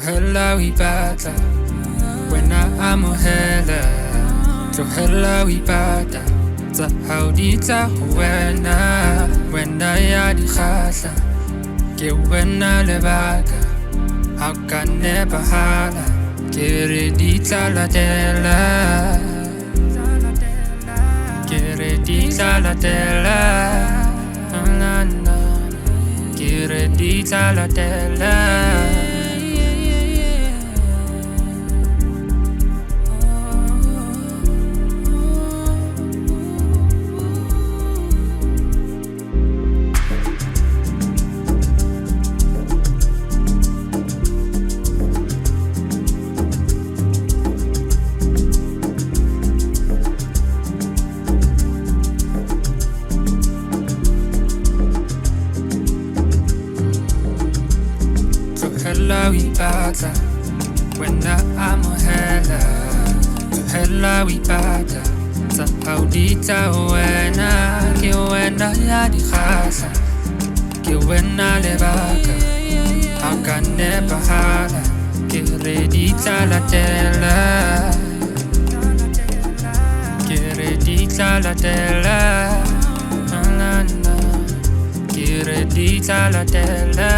hella we bata wena amohela to hella we bata tsa hao di tsa ho wena ya di khahla ke wena lebaka how can never hala ke re di tsa latela ke re di tsa latela ke re di tsa latela. Hella we bata wena amohela hella we bata tsa hao di tsa wena ke wena ya di khahla ke wena lebaka how can never hala ke re di tsa latela ke re di tsa latela ke re di tsa latela.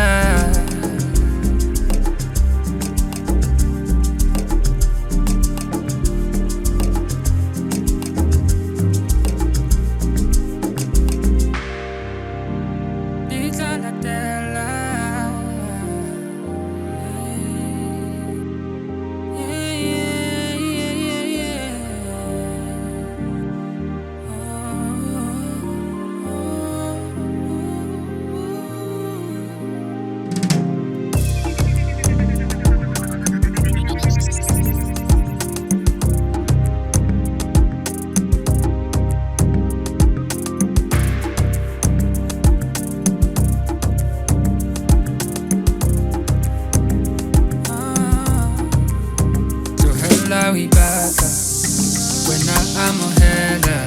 Hella we bata wena amohela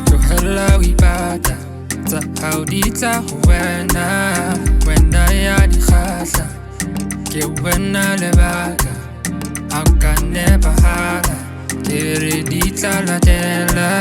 to hella we bata tsa hao di tsa ho wena ya di khahla ke wena lebaka how can never hala ke re di tsa latela